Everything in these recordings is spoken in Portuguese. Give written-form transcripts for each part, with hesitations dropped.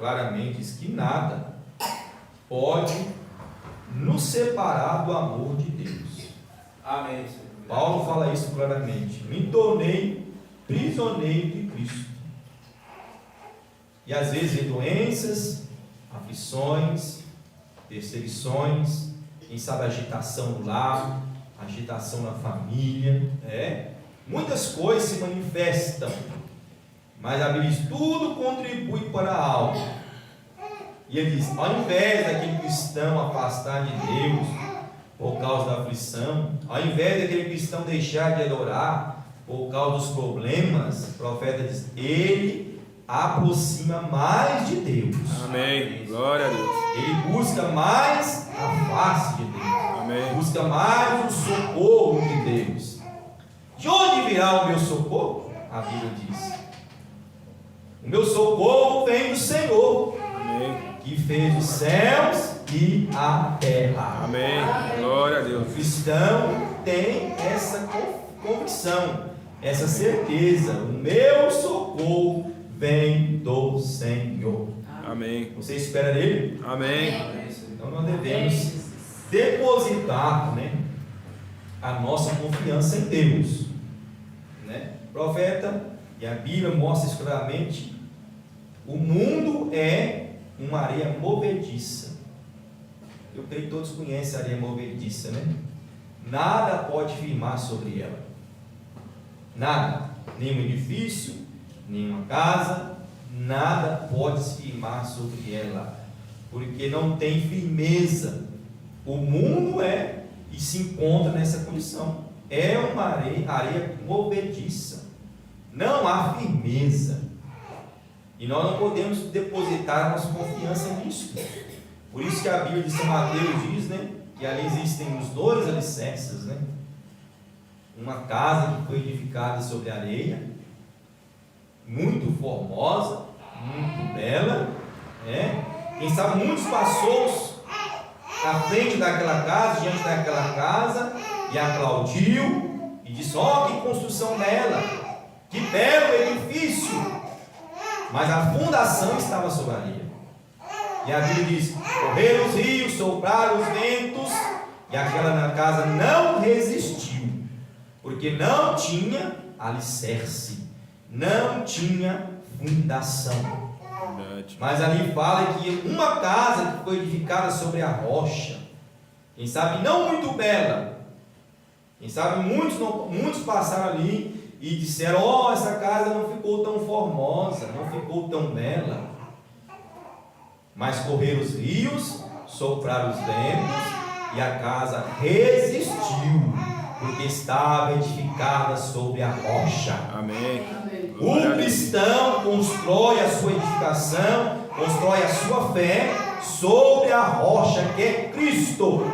claramente, diz que nada pode nos separar do amor de Deus. Amém. Paulo fala isso claramente. Me tornei prisioneiro de Cristo. E às vezes em doenças, aflições, perseguições, quem sabe agitação no lar, agitação na família, muitas coisas se manifestam, mas a Bíblia diz, tudo contribui para algo. E ele diz, ao invés daquele cristão afastar de Deus por causa da aflição, ao invés daquele cristão deixar de adorar por causa dos problemas, o profeta diz, ele aproxima mais de Deus. Amém. Glória a Deus. Ele busca mais a face de Deus. Amém. Busca mais o socorro de Deus. De onde virá o meu socorro? A Bíblia diz, o meu socorro vem do Senhor, Amém. que fez os céus e a terra. Amém. Glória a O Deus. cristão tem essa convicção, essa certeza, o meu socorro vem do Senhor. Amém. Você espera nele? Amém. Então nós devemos depositar, a nossa confiança em Deus, O profeta e a Bíblia mostra isso claramente. O mundo é uma areia movediça. Eu creio que todos conhecem a areia movediça, Nada pode firmar sobre ela. Nada. Nenhum edifício, nenhuma casa, nada pode se firmar sobre ela, porque não tem firmeza. O mundo e se encontra nessa condição. É uma areia movediça. Não há firmeza. E nós não podemos depositar nossa confiança nisso. Por isso que a Bíblia de São Mateus diz, que ali existem os dois alicerces, Uma casa que foi edificada sobre areia, muito formosa, muito bela, Quem sabe muitos passou à frente daquela casa, diante daquela casa, e aplaudiu e disse: ó, que construção bela, que belo edifício, mas a fundação estava sobre a areia. E a Bíblia diz: correram os rios, sopraram os ventos, e aquela casa não resistiu, porque não tinha alicerce, não tinha fundação. Mas ali fala que uma casa que foi edificada sobre a rocha, quem sabe não muito bela, quem sabe muitos passaram ali e disseram: ó, essa casa não ficou tão formosa, não ficou tão bela. Mas correram os rios, sopraram os ventos, e a casa resistiu, porque estava edificada sobre a rocha. Amém. O cristão constrói a sua edificação, constrói a sua fé sobre a rocha que é Cristo.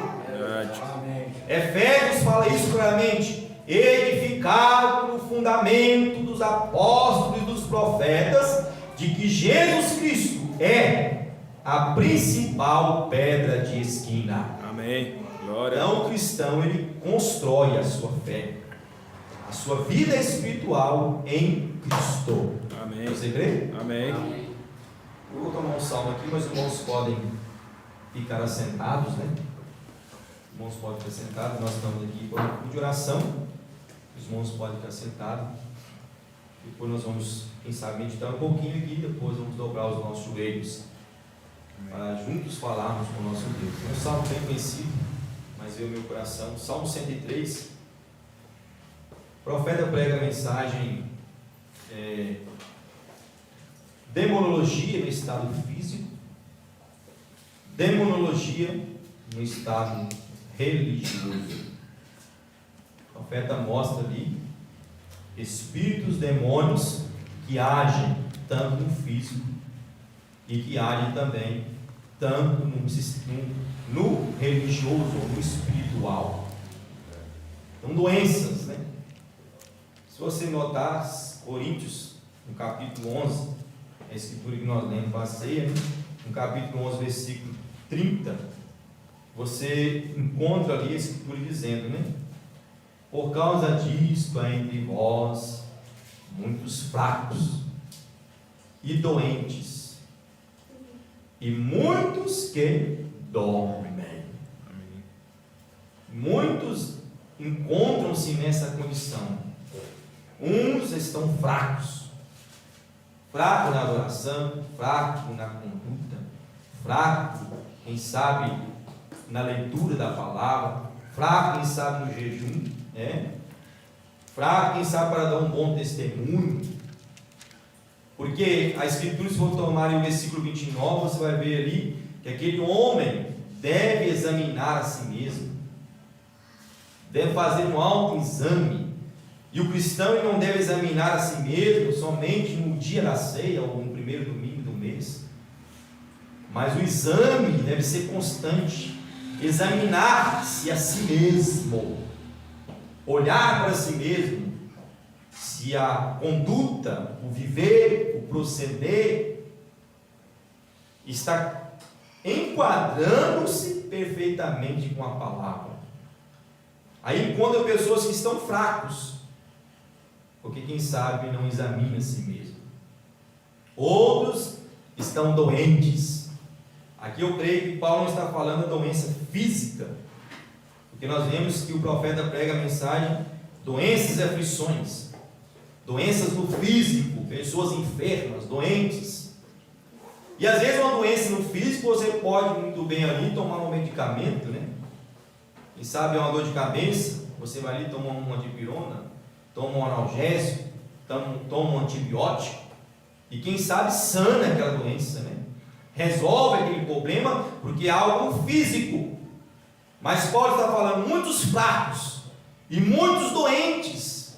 Efésios fala isso claramente: edificado no fundamento dos apóstolos e dos profetas, de que Jesus Cristo é a principal pedra de esquina. Amém. Glória. Então o cristão, ele constrói a sua fé, a sua vida espiritual em Cristo. Amém. Você crê? Amém. Eu vou tomar um salmo aqui, mas os irmãos podem ficar assentados, Os irmãos podem ficar sentados. Nós estamos aqui por um culto de oração. Os irmãos podem ficar sentados. Depois nós vamos, quem sabe, meditar um pouquinho aqui. Depois vamos dobrar os nossos joelhos para juntos falarmos com o nosso Deus. É um salmo bem conhecido, mas veio ao meu coração. Salmo 103. O profeta prega a mensagem: demonologia no estado físico, demonologia no estado religioso. O profeta mostra ali espíritos, demônios que agem tanto no físico e que agem também tanto no religioso ou no espiritual. São doenças, Se você notar, Coríntios, no capítulo 11, a escritura que nós lemos para a ceia, no capítulo 11, versículo 30, você encontra ali a escritura dizendo, por causa disto há entre vós muitos fracos e doentes, e muitos que dormem. Amém. Muitos encontram-se nessa condição. Uns estão fracos, fraco na adoração, fraco na conduta, fraco, quem sabe, na leitura da palavra, fraco, quem sabe, no jejum, fraco, quem sabe, para dar um bom testemunho. Porque a Escritura, se for tomar o versículo 29, você vai ver ali que aquele homem deve examinar a si mesmo, deve fazer um autoexame. E o cristão ele não deve examinar a si mesmo somente no dia da ceia ou no primeiro domingo do mês, mas o exame deve ser constante. Examinar-se a si mesmo, olhar para si mesmo, se a conduta, o viver, o proceder está enquadrando-se perfeitamente com a palavra. Aí encontra pessoas que estão fracos, porque quem sabe não examina a si mesmo. Outros estão doentes. Aqui eu creio que Paulo não está falando da doença física, porque nós vemos que o profeta prega a mensagem doenças e aflições, doenças no físico, pessoas enfermas, doentes. E às vezes uma doença no físico você pode muito bem ali tomar um medicamento, Quem sabe é uma dor de cabeça, você vai ali tomar uma dipirona, toma um analgésico, toma um antibiótico, e quem sabe sana aquela doença, resolve aquele problema, porque é algo físico. Mas Paulo está falando muitos fracos e muitos doentes.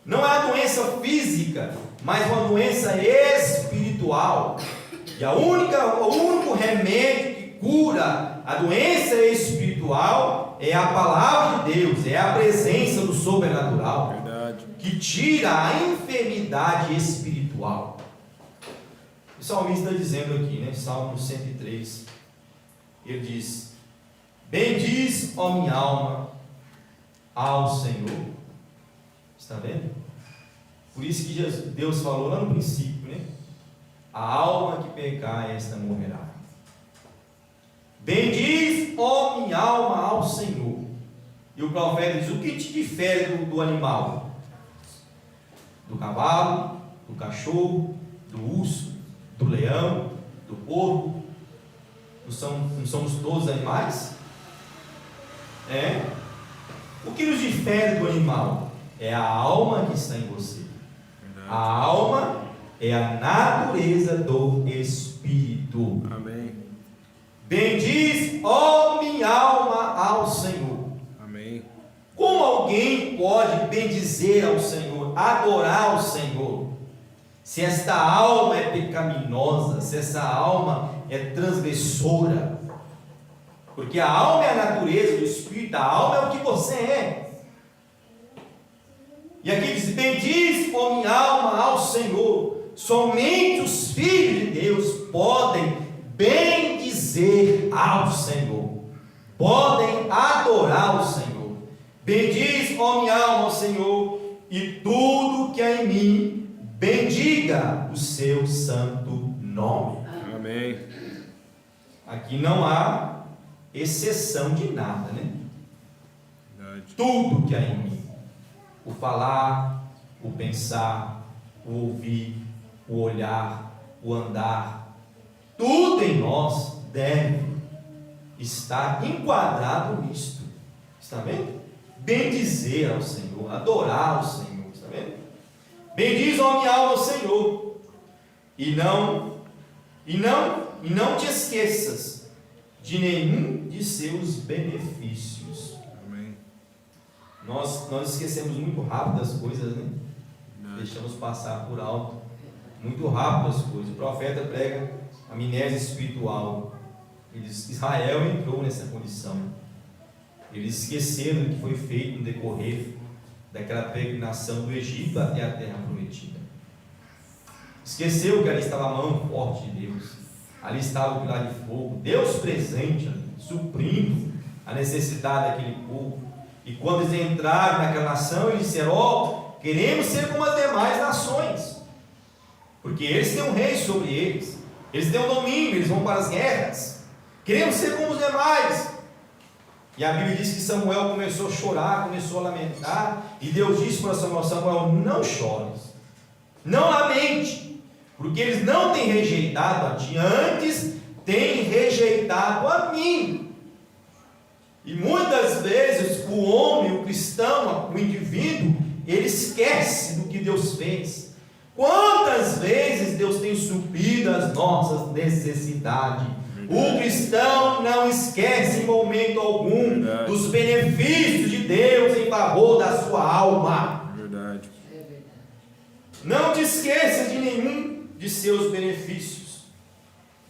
Não é a doença física, mas uma doença espiritual. E o único remédio que cura a doença espiritual é a palavra de Deus, é a presença do sobrenatural. Verdade. Que tira a enfermidade espiritual. O salmista está dizendo aqui, Salmo 103, ele diz: bendiz, ó minha alma, ao Senhor. Está vendo? Por isso que Deus falou lá no princípio, a alma que pecar, esta morrerá. Bendiz, ó minha alma, ao Senhor. E o profeta diz: o que te difere do animal? Do cavalo, do cachorro, do urso, do leão, do porco? Não somos todos animais? O que nos difere do animal? É a alma que está em você. A alma é a natureza do Espírito. Amém. Bendiz, ó minha alma, ao Senhor. Amém. Como alguém pode bendizer ao Senhor, adorar ao Senhor, se esta alma é pecaminosa, se essa alma é transgressora? Porque a alma é a natureza do Espírito, a alma é o que você é. E aqui diz: bendiz, ó minha alma, ao Senhor. Somente os filhos de Deus podem bendizer ao Senhor, podem adorar o Senhor. Bendiz, ó minha alma, ao Senhor, e tudo que há em mim, bendiga o seu santo nome. Amém. Aqui não há exceção de nada, Verdade. Tudo que há em mim, o falar, o pensar, o ouvir, o olhar, o andar, tudo em nós deve estar enquadrado nisto. Está vendo? Bendizer ao Senhor, adorar ao Senhor. Está vendo? Bendiz, ó minha alma, ao Senhor, e não te esqueças de nenhum de seus benefícios. Amém. Nós esquecemos muito rápido as coisas, Deixamos passar por alto muito rápido as coisas. O profeta prega amnésia espiritual. Ele diz: Israel entrou nessa condição. Eles esqueceram o que foi feito no decorrer daquela peregrinação do Egito até a terra prometida. Esqueceu que ali estava a mão forte de Deus, ali estava o pilar de fogo, Deus presente ali, suprindo a necessidade daquele povo. E quando eles entraram naquela nação, eles disseram: queremos ser como as demais nações, porque eles têm um rei sobre eles. Eles têm o domínio, eles vão para as guerras. Queremos ser como os demais. E a Bíblia diz que Samuel começou a chorar, começou a lamentar, e Deus disse para Samuel: Samuel, não chores, não lamente, porque eles não têm rejeitado a ti, antes têm rejeitado a mim. E muitas vezes o homem, o cristão, o indivíduo, ele esquece do que Deus fez. Quantas vezes Deus tem suprido as nossas necessidades? O cristão não esquece em momento algum dos benefícios de Deus em favor da sua alma. Verdade. Não te esqueça de nenhum de seus benefícios.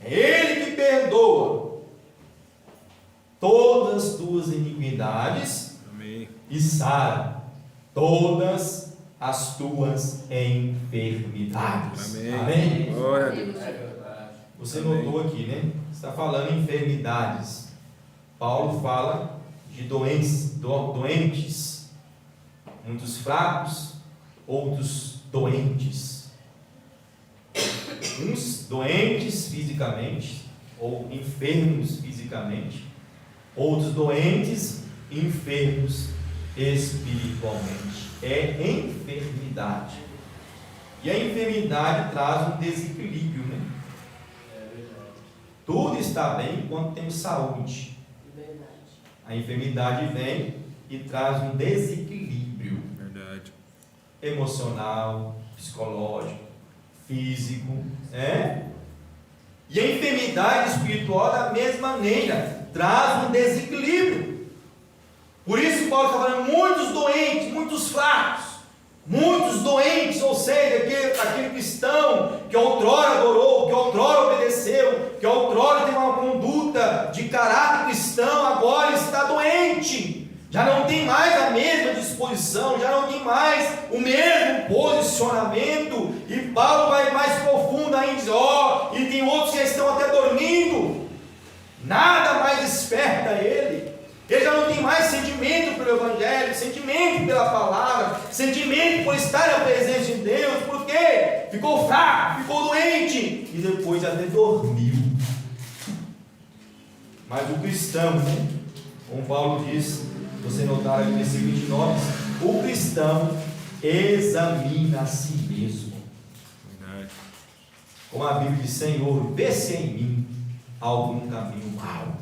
É Ele que perdoa todas as tuas iniquidades. Amém. E sara todas as tuas enfermidades. Amém. Amém? Glória a Deus. Você Amém. notou aqui, né? Está falando em enfermidades. Paulo fala de doentes, muitos fracos, outros doentes. Uns doentes fisicamente, ou enfermos fisicamente, outros doentes, enfermos espiritualmente. É enfermidade. E a enfermidade traz um desequilíbrio, né? Tudo está bem enquanto temos saúde. A enfermidade vem e traz um desequilíbrio. Verdade. Emocional, psicológico, físico, E a enfermidade espiritual da mesma maneira traz um desequilíbrio. Por isso Paulo está falando muitos doentes, muitos fracos, muitos doentes, ou seja, aquele cristão que outrora adorou, que outrora obedeceu, que outrora teve uma conduta de caráter cristão, agora está doente, já não tem mais a mesma disposição, já não tem mais o mesmo posicionamento. E Paulo vai mais profundo ainda, diz: e tem outros que já estão até dormindo, nada mais desperta ele já não tem mais sentimento pelo Evangelho, sentimento pela palavra, sentimento por estar na presença de Deus. Por quê? Ficou fraco, ficou doente, e depois até dormiu. Mas o cristão, como Paulo diz, você notar aqui no versículo 29, o cristão examina a si mesmo. Verdade. Como a Bíblia diz: Senhor, vê se em mim algum caminho mau.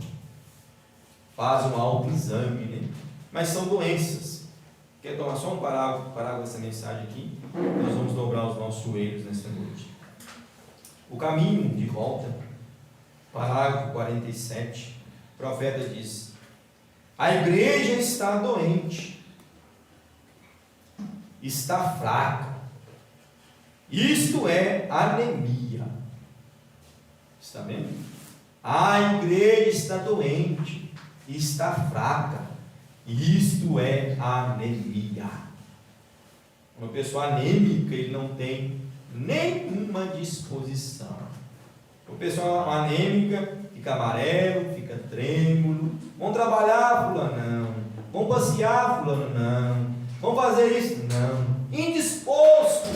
Faz um autoexame, né? Mas são doenças. Quer tomar só um parágrafo dessa mensagem aqui? Nós vamos dobrar os nossos joelhos nesta noite. O caminho de volta, parágrafo 47, o profeta diz: a igreja está doente, está fraca, isto é anemia. Está vendo? A igreja está doente, está fraca, isto é anemia. Uma pessoa anêmica, ele não tem nenhuma disposição. Uma pessoa anêmica fica amarelo, fica trêmulo. Vamos trabalhar, fulano? Não. Vamos passear, fulano? Não. Vamos fazer isso? Não. Indisposto,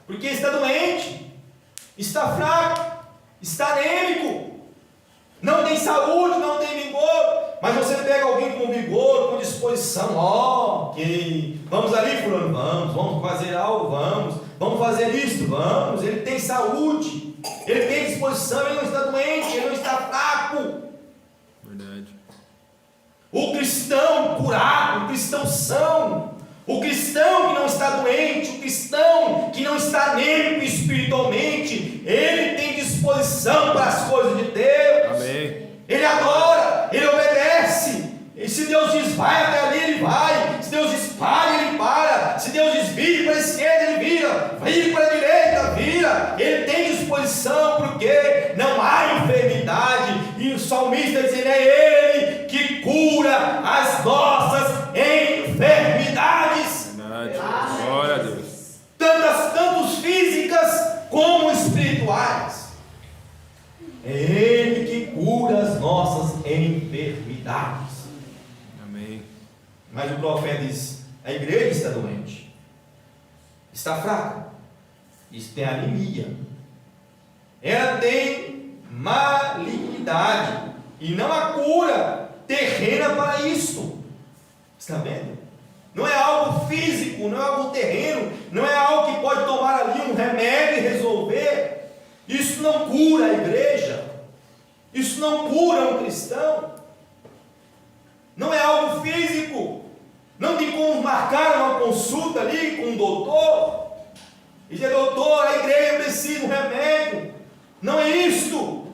porque está doente, está fraco, está anêmico, não tem saúde, não tem vigor. Mas você pega alguém com vigor, com disposição: ok, vamos ali, fulano, vamos fazer algo, vamos fazer isto, vamos. Ele tem saúde, ele tem disposição, ele não está doente, ele não está fraco. Verdade. O cristão curado, o cristão são, o cristão que não está doente, o cristão que não está anêmico espiritualmente, ele tem disposição para as coisas de Deus. Amém. Ele adora, ele obedece. E se Deus diz vai até ali, ele vai. Se Deus diz pare, ele para. Se Deus diz vire para a esquerda, ele vira. Vire para a direita, vira. Ele tem disposição, porque não há enfermidade. E o salmista diz: é Ele que cura as nossas enfermidades. Verdade. Glória a Deus. Tanto físicas como espirituais. É Ele que cura as nossas enfermidades. Amém. Mas o profeta diz: a igreja está doente, está fraca, isso tem anemia. ela tem malignidade e não há cura terrena para isto. Está vendo? Não é algo físico, não é algo terreno, não é algo que pode tomar ali um remédio e resolver. Isso não cura a igreja, isso não cura um cristão, não é algo físico. Não tem como marcar uma consulta ali com um doutor e dizer: doutor, a igreja precisa de um remédio. Não é isto.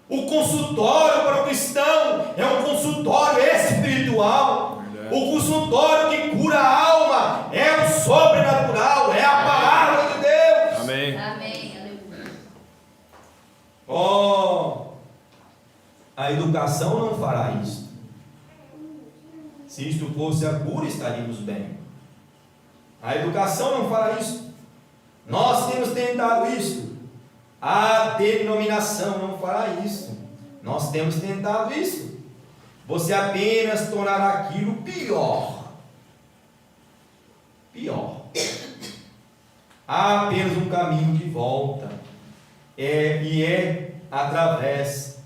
O consultório para o cristão é um consultório espiritual. O consultório que cura a alma é o sobrenatural, é a palavra de Deus. Amém. Amém. Aleluia. Oh, a educação não fará isso. Se isto fosse a cura, estaríamos bem. A educação não fará isso. Nós temos tentado isso. A denominação não fará isso. Nós temos tentado isso. Você apenas tornará aquilo pior. Pior. Há apenas um caminho de volta. E é através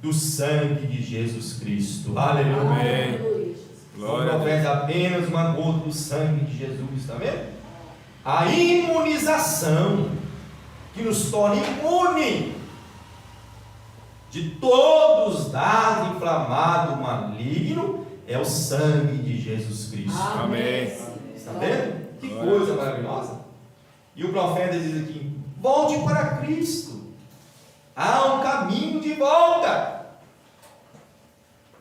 do sangue de Jesus Cristo. Aleluia. Amém. Glória a Através Deus. apenas uma gota do sangue de Jesus. Está vendo? A imunização que nos torna imune de todos os dados inflamados maligno é o sangue de Jesus Cristo. Amém. Está vendo? Que Glória coisa a Deus. maravilhosa. E o profeta diz aqui: volte para Cristo. Há um caminho de volta.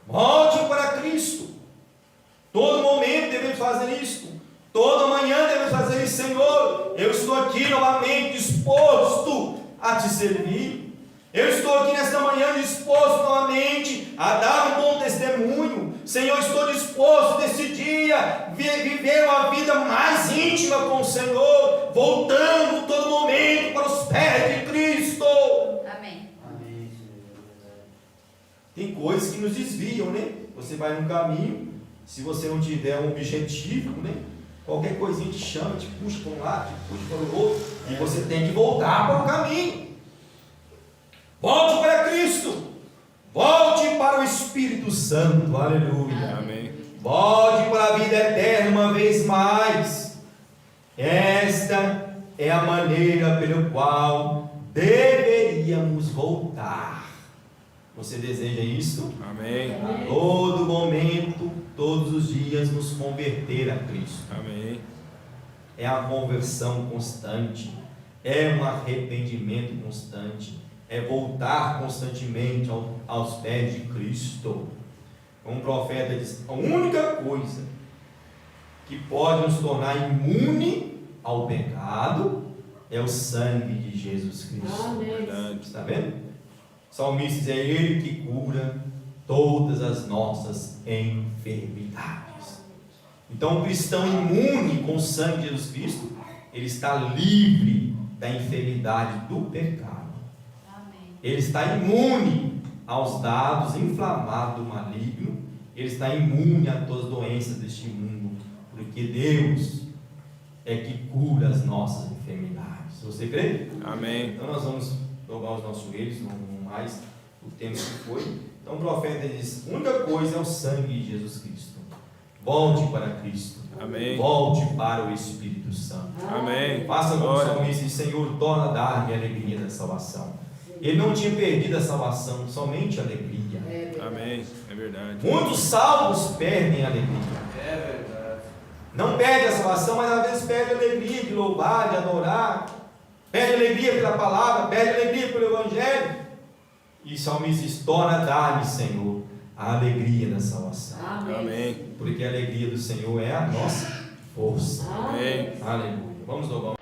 Volte para Cristo. Todo momento devemos fazer isso. Toda manhã devemos fazer isso. Senhor, eu estou aqui novamente disposto a te servir. Eu estou aqui nesta manhã disposto novamente a dar um bom testemunho. Senhor, estou disposto nesse dia viver uma vida mais íntima com o Senhor, voltando todo momento para os pés de Cristo. Amém. Tem coisas que nos desviam, né? Você vai num caminho, se você não tiver um objetivo, né? Qualquer coisinha te chama, te puxa para um lado, te puxa para o outro, e você tem que voltar para o caminho. Volte para Cristo, volte para o Espírito Santo, aleluia. Amém. Volte para a vida eterna uma vez mais. Esta é a maneira pela qual deveríamos voltar. Você deseja isso? Amém. A todo momento, todos os dias, nos converter a Cristo. Amém. É a conversão constante, é um arrependimento constante, é voltar constantemente aos pés de Cristo. Como o profeta diz, a única coisa que pode nos tornar imune ao pecado é o sangue de Jesus Cristo. Verdade. Está vendo? O salmista diz: é Ele que cura todas as nossas enfermidades. Então, o cristão imune com o sangue de Jesus Cristo, ele está livre da enfermidade do pecado. Amém. Ele está imune aos dados inflamados do maligno. Ele está imune a todas as doenças deste mundo, porque Deus é que cura as nossas enfermidades. Você crê? Amém. Então nós vamos dobrar os nossos joelhos, não mais o tempo que foi. Então o profeta diz: a única coisa é o sangue de Jesus Cristo. Volte para Cristo. Amém. Volte para o Espírito Santo. Amém. Faça como o Glória. salmista diz: Senhor, torna a dar-me a alegria da salvação. Ele não tinha perdido a salvação, somente a alegria. Amém. É verdade. Muitos salvos perdem a alegria. É verdade. Não perde a salvação, mas às vezes perde a alegria de louvar, de adorar. Perde a alegria pela palavra, perde a alegria pelo Evangelho. E o salmista diz: torna a dar-me, Senhor, a alegria da salvação. Amém. Porque a alegria do Senhor é a nossa força. Amém. Aleluia. Vamos louvar.